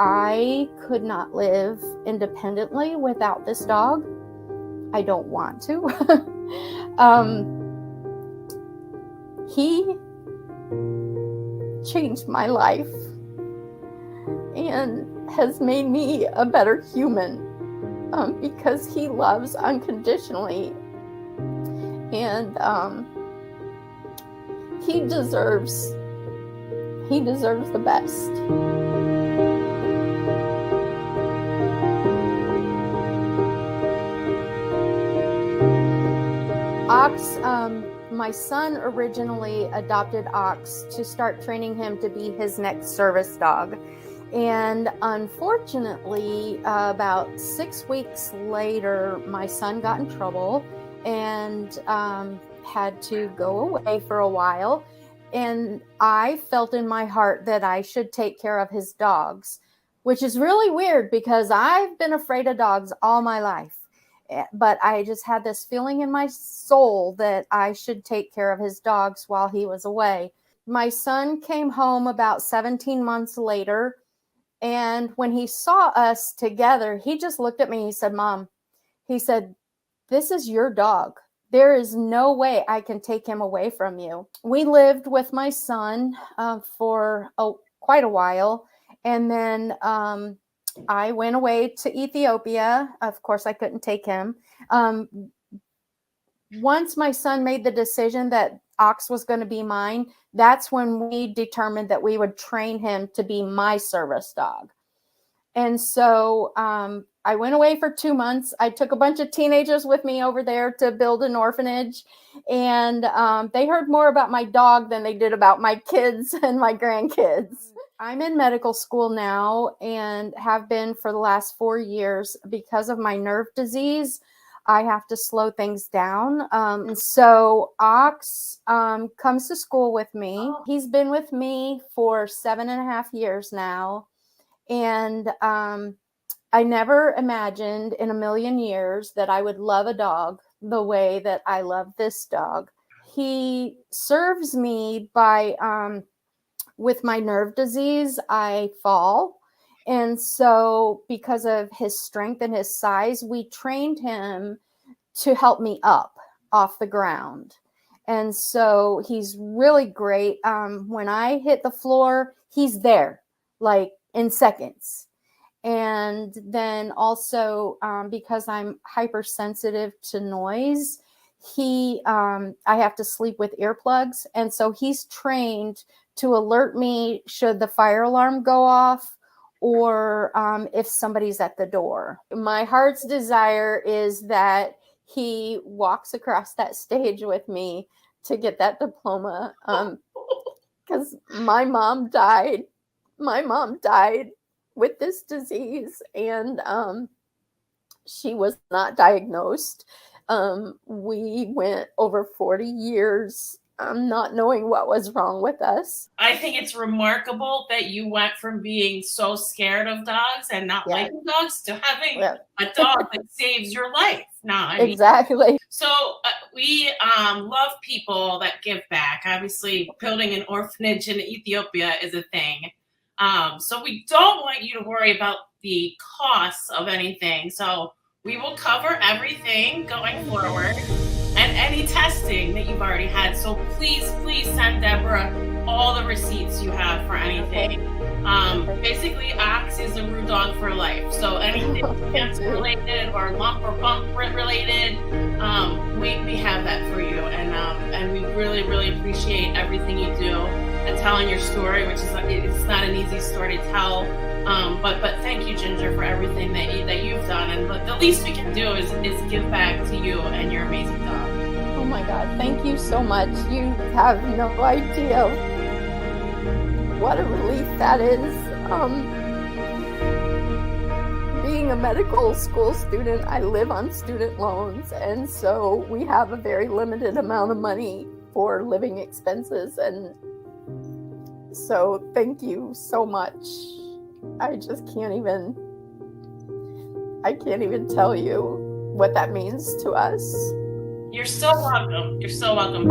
I could not live independently without this dog. I don't want to. He changed my life and has made me a better human because he loves unconditionally, and he deserves the best. Ox, my son originally adopted Ox to start training him to be his next service dog. And unfortunately, about 6 weeks later, my son got in trouble and had to go away for a while. And I felt in my heart that I should take care of his dogs, which is really weird because I've been afraid of dogs all my life. But I just had this feeling in my soul that I should take care of his dogs while he was away. My son came home about 17 months later, and when he saw us together, he just looked at me. He said, "Mom," he said, "this is your dog. There is no way I can take him away from you." We lived with my son for quite a while, and then I went away to Ethiopia. Of course, I couldn't take him. Once my son made the decision that Ox was going to be mine, that's when we determined that we would train him to be my service dog. And so I went away for 2 months. I took a bunch of teenagers with me over there to build an orphanage. And they heard more about my dog than they did about my kids and my grandkids. I'm in medical school now and have been for the last 4 years. Because of my nerve disease, I have to slow things down. And so Ox comes to school with me. He's been with me for 7.5 years now. And I never imagined in a million years that I would love a dog the way that I love this dog. He serves me by, with my nerve disease, I fall. And so because of his strength and his size, we trained him to help me up off the ground. And so he's really great. When I hit the floor, he's there, like in seconds. And then also because I'm hypersensitive to noise, I have to sleep with earplugs. And so he's trained to alert me should the fire alarm go off or if somebody's at the door. My heart's desire is that he walks across that stage with me to get that diploma because my mom died. My mom died with this disease, and she was not diagnosed. We went over 40 years not knowing what was wrong with us. I think it's remarkable that you went from being so scared of dogs and not liking dogs to having a dog that saves your life. No, Exactly. So we love people that give back. Obviously, building an orphanage in Ethiopia is a thing. So we don't want you to worry about the costs of anything. So we will cover everything going forward and any testing that you've already had. So please send Deborah all the receipts you have for anything. Basically, Ox is a rude dog for life. So anything cancer related or lump or bump related, we have that for you. And we really appreciate everything you do and telling your story, which is it's not an easy story to tell. But thank you, Ginger, for everything that you've done. And the least we can do is give back to you and your amazing dog. Oh my God, thank you so much. You have no idea what a relief that is. Being a medical school student, I live on student loans, and so we have a very limited amount of money for living expenses. And so thank you so much. I can't even tell you what that means to us. You're so welcome. You're so welcome.